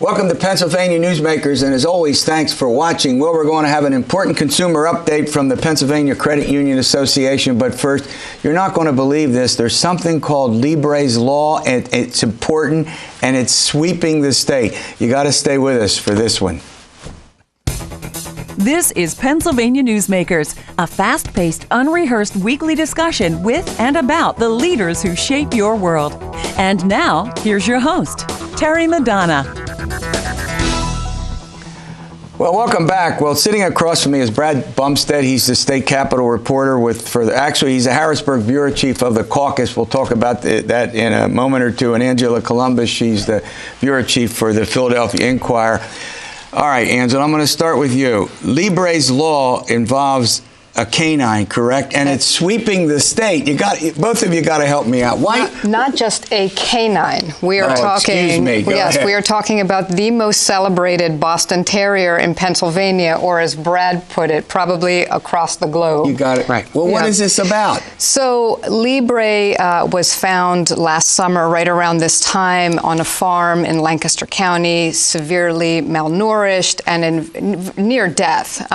Welcome to Pennsylvania Newsmakers, and as always, thanks for watching. Well, we're going to have an important consumer update from the Pennsylvania Credit Union Association, but first, you're not going to believe this. There's something called Libre's Law, and it's important, and it's sweeping the state. You got to stay with us for this one. This is Pennsylvania Newsmakers, a fast-paced, unrehearsed weekly discussion with and about the leaders who shape your world. And now, here's your host, Terry Madonna. Well, welcome back. Well, sitting across from me is Brad Bumsted. He's the state capitol reporter he's the Harrisburg Bureau Chief of the Caucus. We'll talk about that in a moment or two. And Angela Couloumbis, she's the Bureau Chief for the Philadelphia Inquirer. All right, Angela, I'm going to start with you. Libre's Law involves a canine, correct? And it's sweeping the state. Both of you got to help me out. Why? Not just a canine. We are talking. Excuse me. Go ahead. We are talking about the most celebrated Boston Terrier in Pennsylvania, or as Brad put it, probably across the globe. You got it right. Well, what is this about? So Libre was found last summer, right around this time, on a farm in Lancaster County, severely malnourished and near death.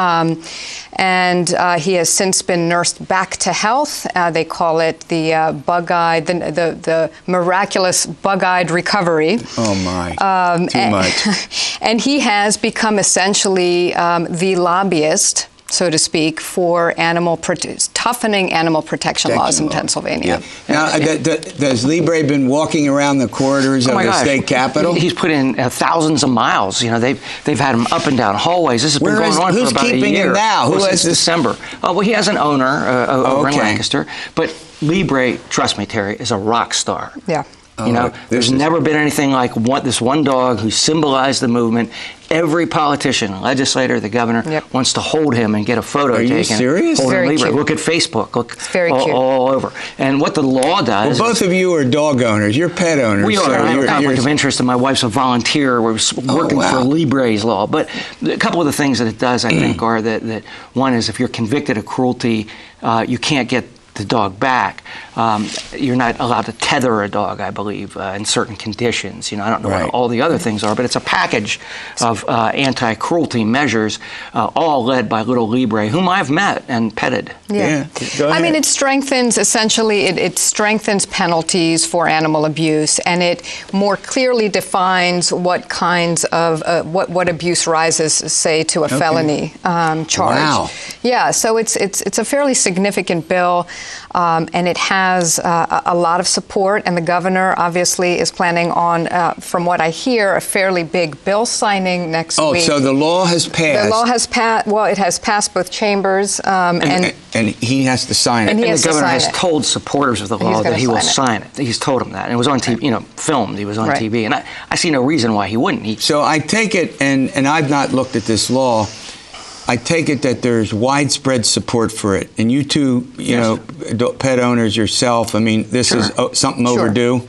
He has since been nursed back to health. They call it the bug-eyed, the miraculous bug-eyed recovery. Oh my, too much. And he has become essentially the lobbyist, so to speak, for toughening animal protection laws in Pennsylvania. Yeah. Now, has Libre been walking around the corridors of the state capitol? He's put in thousands of miles. You know, they've had him up and down hallways. This has been going on for about a year. Who's keeping him now? Who since December? Well, he has an owner over in Lancaster, but Libre, trust me, Terry, is a rock star. Yeah. You know, there's never been anything like this one dog who symbolized the movement. Every politician, legislator, the governor wants to hold him and get a photo taken. Are you serious? Very cute. Look at Facebook. Look, very cute. All over. And what the law does. Well, both of you are dog owners. You're pet owners. We are. I have a conflict of interest, and my wife's a volunteer. We're working for Libre's Law. But a couple of the things that it does, I think, are that one is if you're convicted of cruelty, you can't get the dog back. You're not allowed to tether a dog, I believe, in certain conditions. You know, I don't know what all the other things are, but it's a package of anti-cruelty measures, all led by little Libre, whom I've met and petted. Yeah. I mean, it strengthens, essentially, it strengthens penalties for animal abuse, and it more clearly defines what kinds of, what abuse rises, say, to a felony charge. Wow. Yeah, so it's a fairly significant bill. And it has a lot of support, and the governor obviously is planning on, from what I hear, a fairly big bill signing next week. Oh, so the law has passed. The law has passed. Well, it has passed both chambers, and he has to sign it. And the governor has told supporters of the law that he will sign it. He's told them that, and it was on TV, you know, filmed. He was on TV, and I see no reason why he wouldn't. So I take it, and I've not looked at this law. I take it that there's widespread support for it. And you two, you know, pet owners yourself, I mean, this is something overdue.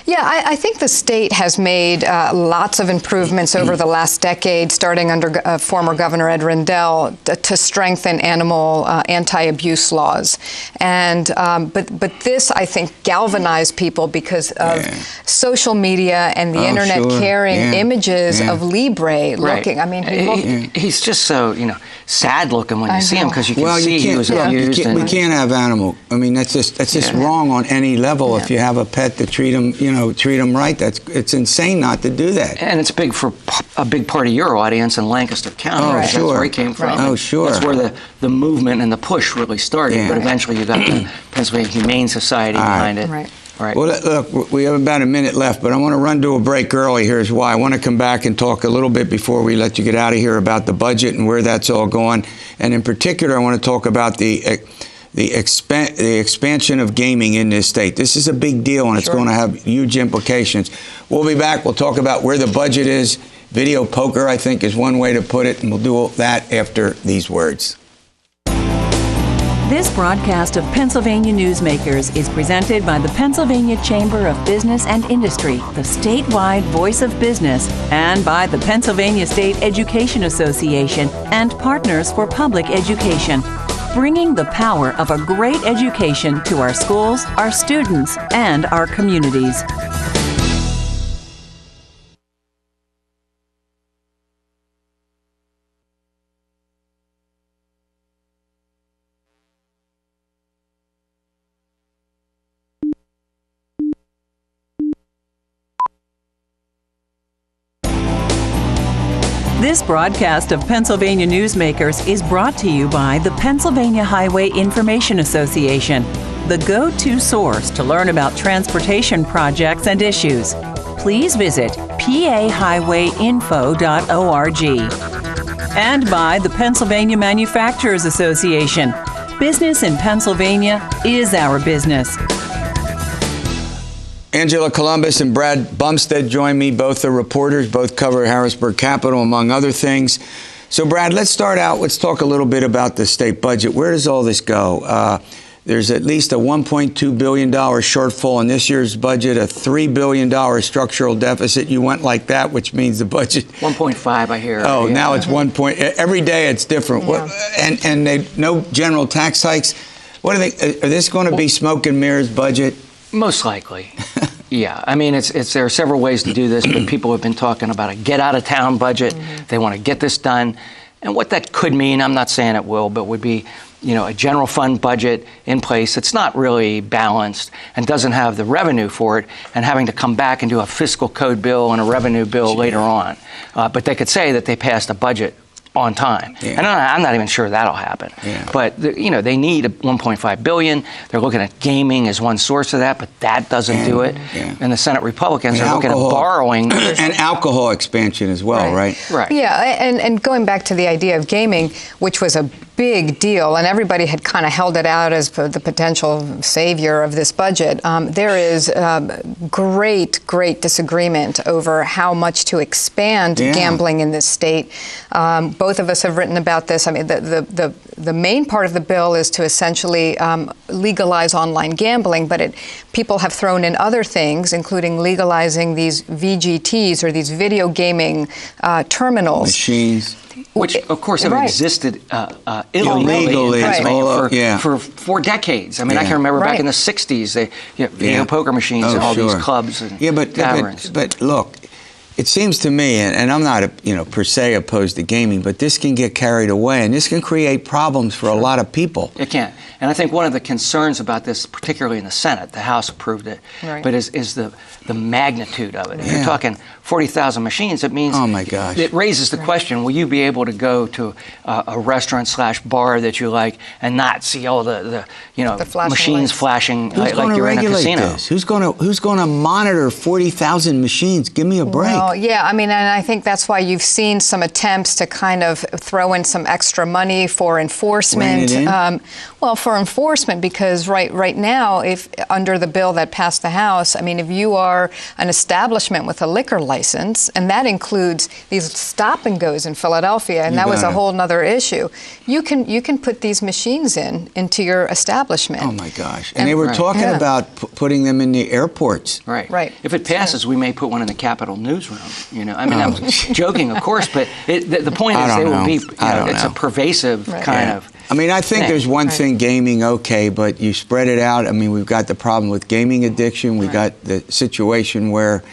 Yeah, I think the state has made lots of improvements over the last decade, starting under former Governor Ed Rendell, to strengthen animal anti-abuse laws. And but this, I think, galvanized people because of social media and the internet carrying images of Libre looking. I mean, he's just so, you know, sad looking when you see him, because you can see he was abused. We can't have animal. I mean, that's just wrong on any level. If you have a pet, to treat them, you know, treat them right. It's insane not to do that. And it's big for a big part of your audience in Lancaster County. Oh, That's where he came from. Oh, sure. That's where the movement and the push really started. But eventually you got the Pennsylvania Humane Society behind it. Right. Well, look, we have about a minute left, but I want to run to a break early. Here's why. I want to come back and talk a little bit before we let you get out of here about the budget and where that's all going. And in particular, I want to talk about the expansion of gaming in this state. This is a big deal, and it's going to have huge implications. We'll be back. We'll talk about where the budget is. Video poker, I think, is one way to put it, and we'll do that after these words. This broadcast of Pennsylvania Newsmakers is presented by the Pennsylvania Chamber of Business and Industry, the statewide voice of business, and by the Pennsylvania State Education Association and Partners for Public Education, bringing the power of a great education to our schools, our students, and our communities. This broadcast of Pennsylvania Newsmakers is brought to you by the Pennsylvania Highway Information Association, the go-to source to learn about transportation projects and issues. Please visit pahighwayinfo.org. And by the Pennsylvania Manufacturers Association. Business in Pennsylvania is our business. Angela Couloumbis and Brad Bumsted join me. Both are reporters, both cover Harrisburg Capital, among other things. So, Brad, let's start out. Let's talk a little bit about the state budget. Where does all this go? There's at least a $1.2 billion shortfall in this year's budget, a $3 billion structural deficit. You went like that, which means the budget... 1.5, I hear. Oh, yeah. Now it's 1 point. Every day it's different. Yeah. And they no general tax hikes. What are they? Are this going to be smoke and mirrors budget? Most likely. Yeah, I mean, there are several ways to do this, but people have been talking about a get-out-of-town budget. They want to get this done. And what that could mean, I'm not saying it will, but would be, a general fund budget in place that's not really balanced and doesn't have the revenue for it, and having to come back and do a fiscal code bill and a revenue bill later on. But they could say that they passed a budget on time. Yeah. And I'm not even sure that'll happen. Yeah. But, they need $1.5 billion. They're looking at gaming as one source of that, but that doesn't do it. Yeah. And the Senate Republicans are looking at borrowing. And alcohol expansion as well, right? Right. Yeah, and going back to the idea of gaming, which was a big deal, and everybody had kind of held it out as the potential savior of this budget. There is great disagreement over how much to expand gambling in this state. Both of us have written about this. I mean, the main part of the bill is to essentially legalize online gambling, but people have thrown in other things, including legalizing these VGTs, or these video gaming terminals. Machines. Which, of course, have existed illegally for decades. I mean, I can remember back in the 60s, video poker machines and all these clubs and taverns. But look, it seems to me, and I'm not, per se opposed to gaming, but this can get carried away, and this can create problems for a lot of people. It can. And I think one of the concerns about this, particularly in the Senate, the House approved it, but is the magnitude of it. If you're talking 40,000 machines, it means it raises the question, will you be able to go to a restaurant/bar that you like and not see all the machines flashing like you're in a casino? Who's going to monitor 40,000 machines? Give me a break. Well, yeah, I mean, and I think that's why you've seen some attempts to kind of throw in some extra money for enforcement. For enforcement, because right now, if under the bill that passed the House, I mean, if you are an establishment with a liquor license, and that includes these stop and goes in Philadelphia, and that was a whole other issue, you can put these machines into your establishment. Oh my gosh! And they were talking about putting them in the airports. Right. If it passes, we may put one in the Capitol newsroom. I mean, I'm joking, of course, but the point is they will be. It's a pervasive kind of. I mean, I think there's one thing, gaming, okay, but you spread it out. I mean, we've got the problem with gaming addiction. We got the situation where,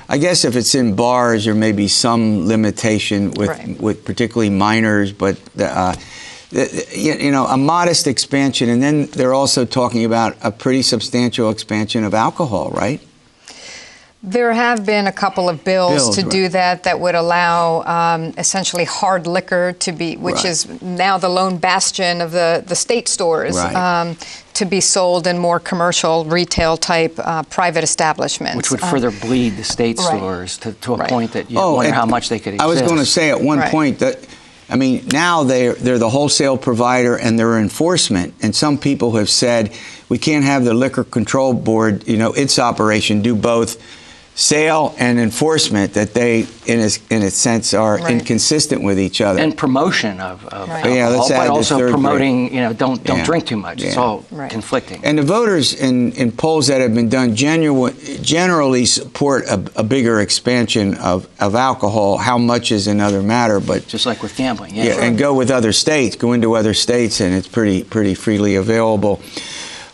I guess if it's in bars, there may be some limitation with particularly minors, but a modest expansion. And then they're also talking about a pretty substantial expansion of alcohol, right? There have been a couple of bills to do that would allow essentially hard liquor to be, which is now the lone bastion of the state stores, to be sold in more commercial, retail-type private establishments. Which would further bleed the state stores to a point that you wonder how much they could exist. I was going to say at one point that, I mean, now they're the wholesale provider and they're enforcement. And some people have said we can't have the Liquor Control Board, its operation do both sale and enforcement, that they, in a sense, are inconsistent with each other. And promotion of alcohol, but also promoting, don't drink too much. It's all conflicting. And the voters in polls that have been done generally support a bigger expansion of alcohol. How much is another matter, but just like with gambling, and go into other states, and it's pretty freely available.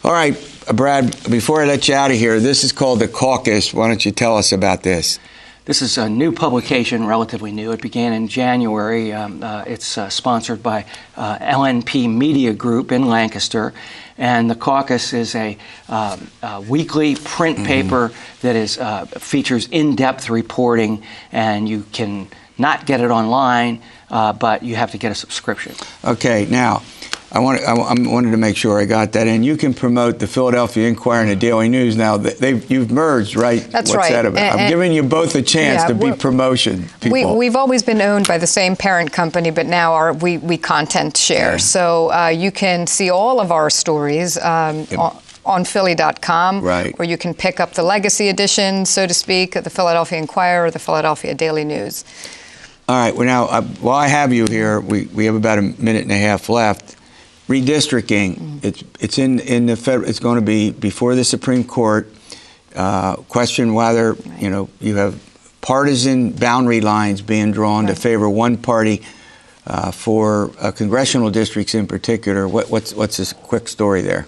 All right. Brad, before I let you out of here, this is called the Caucus. Why don't you tell us about this? This is a new publication, relatively new. It began in January. It's sponsored by LNP Media Group in Lancaster. And the Caucus is a weekly print paper that features in-depth reporting, and you can not get it online, but you have to get a subscription. Okay, now, I wanted to make sure I got that in. You can promote the Philadelphia Inquirer and the Daily News now. You've merged, right? That's What's right. That about? I'm giving you both a chance to be promotion people. We've always been owned by the same parent company, but now we content share. Yeah. So you can see all of our stories on Philly.com, right, or you can pick up the legacy edition, so to speak, of the Philadelphia Inquirer or the Philadelphia Daily News. All right. Well, now, while I have you here, we have about a minute and a half left. Redistricting, it's in the federal. It's going to be before the Supreme Court. Question whether you have partisan boundary lines being drawn to favor one party for congressional districts in particular. What's this quick story there?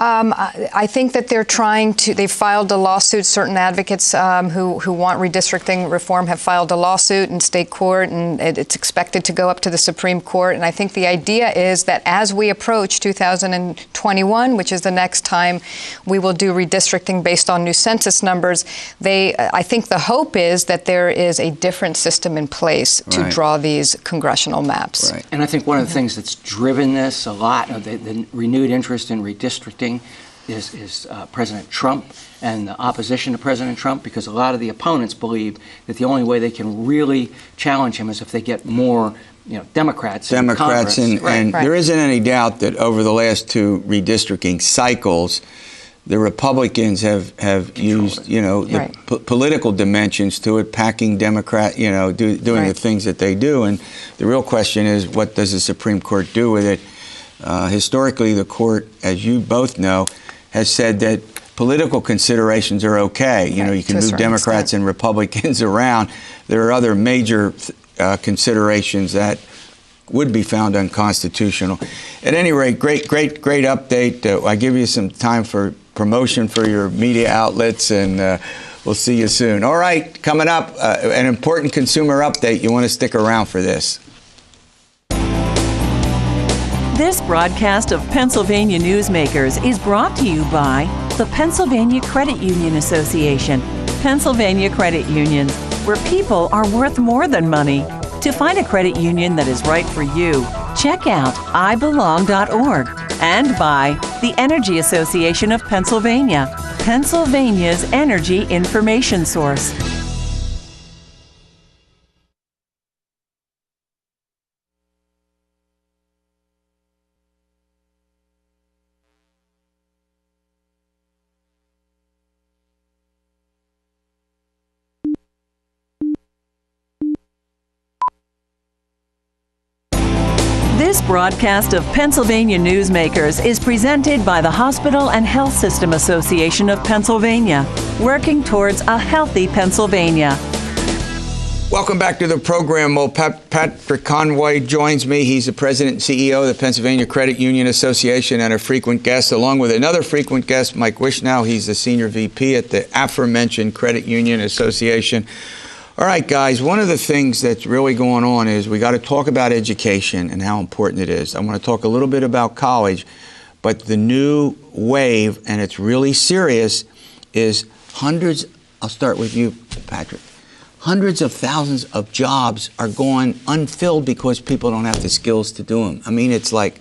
I think that they've filed a lawsuit. Certain advocates who want redistricting reform have filed a lawsuit in state court, and it's expected to go up to the Supreme Court. And I think the idea is that as we approach 2021, which is the next time we will do redistricting based on new census numbers, I think the hope is that there is a different system in place to draw these congressional maps. Right. And I think one of the things that's driven this a lot, of the renewed interest in redistricting, is President Trump and the opposition to President Trump, because a lot of the opponents believe that the only way they can really challenge him is if they get more Democrats in Congress. And there isn't any doubt that over the last two redistricting cycles, the Republicans have used the political dimensions to it, packing doing the things that they do. And the real question is, what does the Supreme Court do with it? Historically, the court, as you both know, has said that political considerations are okay. You can move Democrats and Republicans around. There are other major considerations that would be found unconstitutional. At any rate, great update. I give you some time for promotion for your media outlets, and we'll see you soon. All right, coming up, an important consumer update. You want to stick around for this. This broadcast of Pennsylvania Newsmakers is brought to you by the Pennsylvania Credit Union Association. Pennsylvania Credit Unions, where people are worth more than money. To find a credit union that is right for you, check out ibelong.org. And by the Energy Association of Pennsylvania, Pennsylvania's energy information source. This broadcast of Pennsylvania Newsmakers is presented by the Hospital and Health System Association of Pennsylvania, working towards a healthy Pennsylvania. Welcome back to the program. Well, Patrick Conway joins me. He's the president and CEO of the Pennsylvania Credit Union Association and a frequent guest, along with another frequent guest, Mike Wishnow. He's the senior VP at the aforementioned Credit Union Association. All right, guys, one of the things that's really going on is we got to talk about education and how important it is. I want to talk a little bit about college, but the new wave, and it's really serious, is hundreds, I'll start with you, Patrick, hundreds of thousands of jobs are going unfilled because people don't have the skills to do them. I mean, it's like,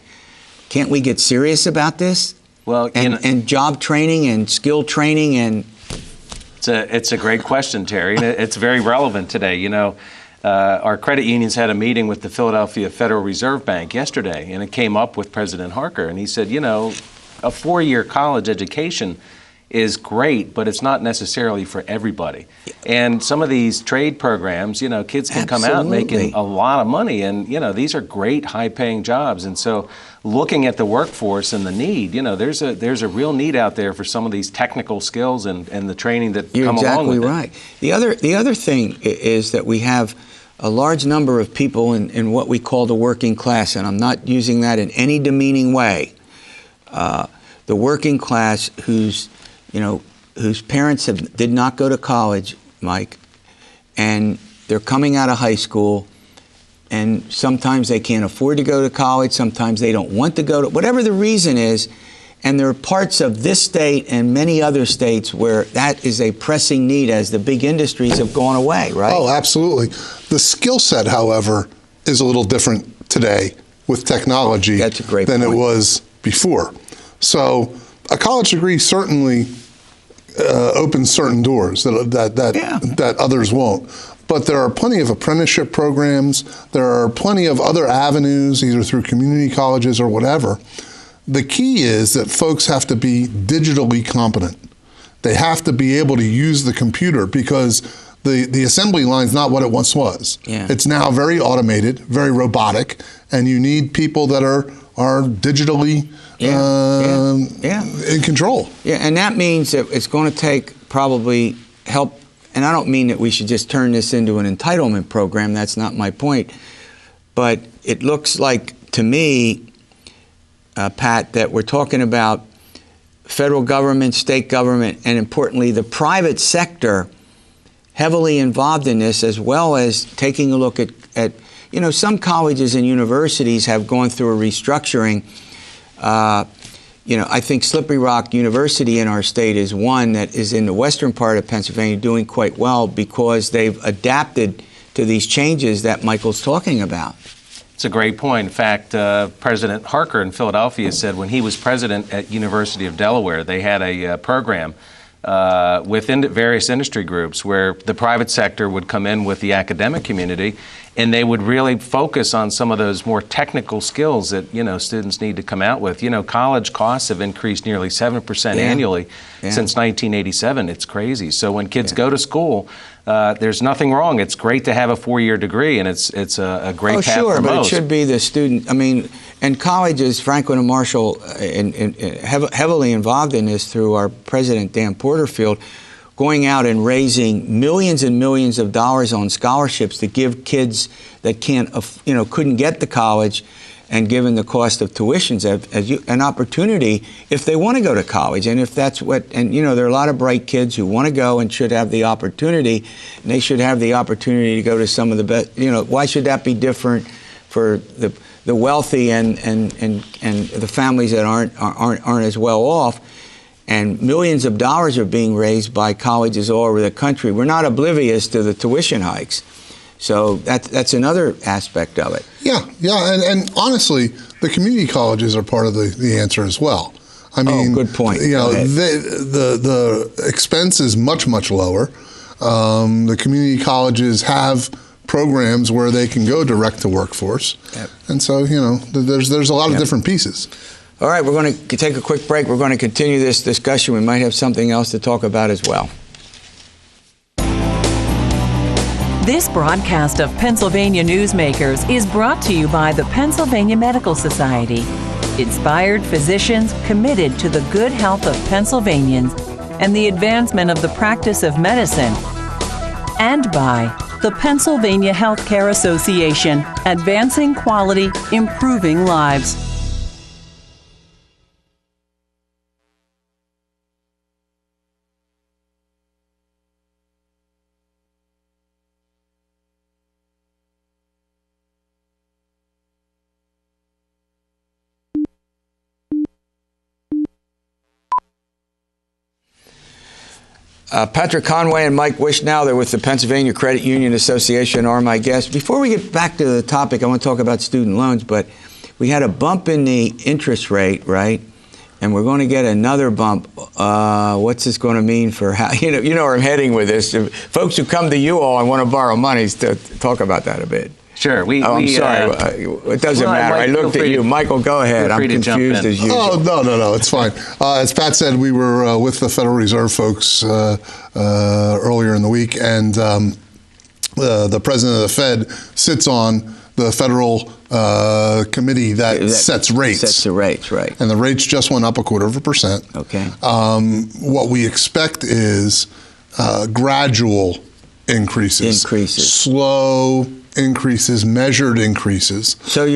can't we get serious about this? Well, and job training and skill training and... It's a great question, Terry, and it's very relevant today. Our credit unions had a meeting with the Philadelphia Federal Reserve Bank yesterday, and it came up with President Harker, and he said, a four-year college education is great, but it's not necessarily for everybody. And some of these trade programs, kids can come out making a lot of money, and, these are great high-paying jobs. And so looking at the workforce and the need, there's a real need out there for some of these technical skills and the training that come along with it. You're exactly right. The other thing is that we have a large number of people in what we call the working class, and I'm not using that in any demeaning way. The working class whose parents did not go to college, Mike, and they're coming out of high school, and sometimes they can't afford to go to college, sometimes they don't want to go to, whatever the reason is, And there are parts of this state and many other states where that is a pressing need as the big industries have gone away, right? Oh, absolutely. The skill set, however, is a little different today with technology than it was before. So a college degree certainly opens certain doors that others won't. But there are plenty of apprenticeship programs. There are plenty of other avenues, either through community colleges or whatever. The key is that folks have to be digitally competent. They have to be able to use the computer because the assembly line is not what it once was. Yeah. It's now very automated, very robotic, and you need people that are digitally in control. Yeah, and that means that it's going to take probably help. And I don't mean that we should just turn this into an entitlement program. That's not my point. But it looks like, to me, Pat, that we're talking about federal government, state government, and importantly, the private sector heavily involved in this, as well as taking a look at some colleges and universities have gone through a restructuring. I think Slippery Rock University in our state is one that is in the western part of Pennsylvania doing quite well because they've adapted to these changes that Michael's talking about. It's a great point. In fact, President Harker in Philadelphia said when he was president at University of Delaware, they had a program within various industry groups where the private sector would come in with the academic community and they would really focus on some of those more technical skills that, students need to come out with. College costs have increased nearly 7% annually since 1987. It's crazy. So when kids go to school, there's nothing wrong. It's great to have a 4-year degree, and it's a great path for most. But it should be the student. And colleges, Franklin and Marshall, heavily involved in this through our president, Dan Porterfield, going out and raising millions and millions of dollars on scholarships to give kids that couldn't get to college, and given the cost of tuitions, an opportunity if they want to go to college. And if that's there are a lot of bright kids who want to go and should have the opportunity, and they should have the opportunity to go to some of the best. Why should that be different for the wealthy and the families that aren't as well off? And millions of dollars are being raised by colleges all over the country. We're not oblivious to the tuition hikes. So that's another aspect of it. Yeah, and honestly, the community colleges are part of the answer as well. Good point. The expense is much lower. The community colleges have programs where they can go direct to workforce, and so there's a lot of different pieces. All right, we're going to take a quick break. We're going to continue this discussion. We might have something else to talk about as well. This broadcast of Pennsylvania Newsmakers is brought to you by the Pennsylvania Medical Society. Inspired physicians committed to the good health of Pennsylvanians and the advancement of the practice of medicine. And by the Pennsylvania Healthcare Association, advancing quality, improving lives. Patrick Conway and Mike Wishnow, they're with the Pennsylvania Credit Union Association, are my guests. Before we get back to the topic, I want to talk about student loans, but we had a bump in the interest rate, right? And we're going to get another bump. What's this going to mean for how, you know where I'm heading with this. Folks who come to you all and want to borrow money, to talk about that a bit. Sure. I'm sorry. It doesn't matter. I looked at you. Michael, go ahead. I'm confused as usual. Oh, no. It's fine. As Pat said, we were with the Federal Reserve folks earlier in the week, and the president of the Fed sits on the federal committee that sets rates. Sets the rates, right. And the rates just went up 0.25%. Okay. What we expect is gradual increases. Slow increases, measured increases. So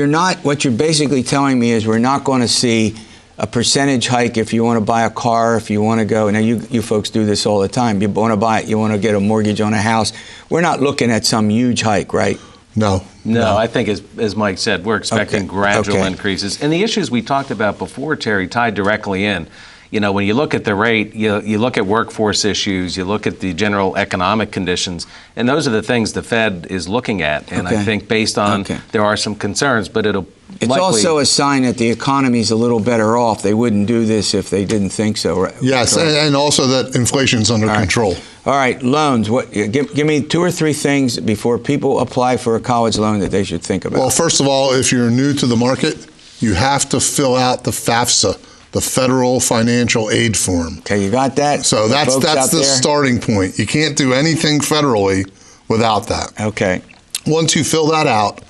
what you're basically telling me is we're not going to see a percentage hike if you want to buy a car, if you want to go. Now, you folks do this all the time. You want to get a mortgage on a house. We're not looking at some huge hike, right? No. No, I think as Mike said, we're expecting gradual increases. And the issues we talked about before, Terry, tied directly in. You know, when you look at the rate, you look at workforce issues, you look at the general economic conditions, and those are the things the Fed is looking at. And I think based on, there are some concerns, but it's also a sign that the economy's a little better off. They wouldn't do this if they didn't think so. Right? Yes, and also that inflation's under control. All right, loans. Give me 2 or 3 things before people apply for a college loan that they should think about. Well, first of all, if you're new to the market, you have to fill out the FAFSA, the Federal Financial Aid Form. Okay, you got that? So that's the starting point. You can't do anything federally without that. Okay. Once you fill that out,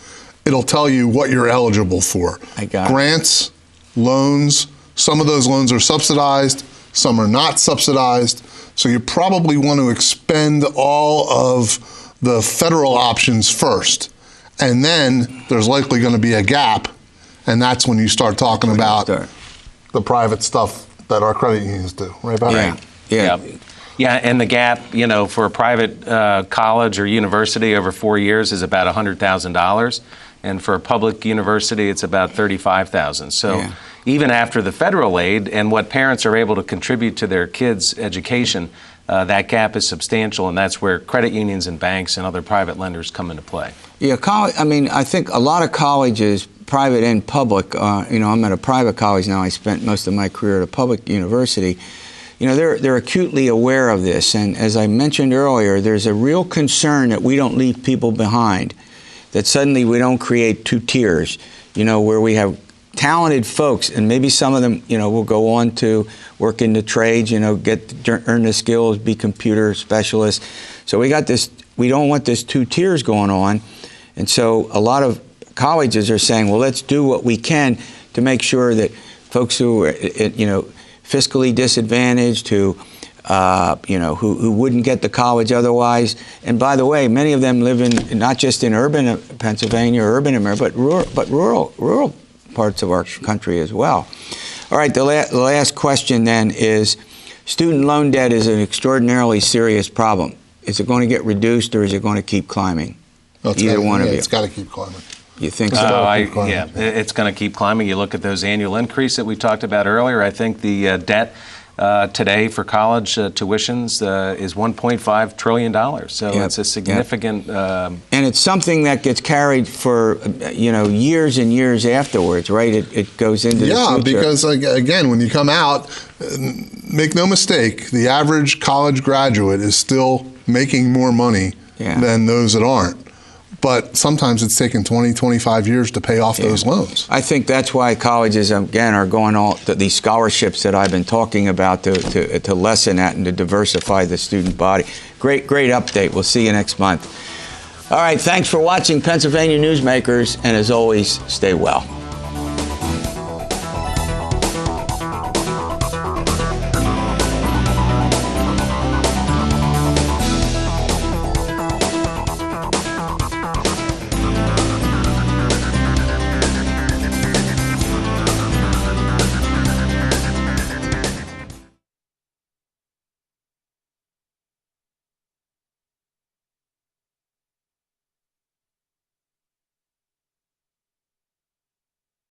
it'll tell you what you're eligible for. I got Grants, loans, some of those loans are subsidized, some are not subsidized. So you probably want to expend all of the federal options first. And then there's likely going to be a gap, and that's when you start talking about the private stuff that our credit unions do, right, Bob? Yeah, and the gap, you know, for a private college or university over 4 years is about $100,000, and for a public university, it's about $35,000. So even after the federal aid and what parents are able to contribute to their kids' education, that gap is substantial, and that's where credit unions and banks and other private lenders come into play. Yeah, I mean, I think a lot of colleges, private and public, you know, I'm at a private college now. I spent most of my career at a public university. You know, they're acutely aware of this, and as I mentioned earlier, there's a real concern that we don't leave people behind, that suddenly we don't create 2 tiers, you know, where we have talented folks, and maybe some of them, you know, will go on to work in the trades, you know, earn the skills, be computer specialists. So we don't want this 2 tiers going on, and so a lot of colleges are saying, well, let's do what we can to make sure that folks who are, you know, fiscally disadvantaged, who wouldn't get to college otherwise. And by the way, many of them live in not just in urban Pennsylvania or urban America, but rural parts of our country as well. All right, the last question then is, student loan debt is an extraordinarily serious problem. Is it going to get reduced, or is it going to keep climbing? Either one of you. It's got to keep climbing. You think so? Yeah, it's going to keep climbing. You look at those annual increase that we talked about earlier. I think the debt today for college tuitions is $1.5 trillion. So it's a significant... and it's something that gets carried for, you know, years and years afterwards, right? It goes into the future. Yeah, because, again, when you come out, make no mistake, the average college graduate is still making more money than those that aren't. But sometimes it's taken 20, 25 years to pay off those loans. I think that's why colleges, again, are going all these scholarships that I've been talking about to lessen that and to diversify the student body. Great update. We'll see you next month. All right, thanks for watching Pennsylvania Newsmakers, and as always, stay well.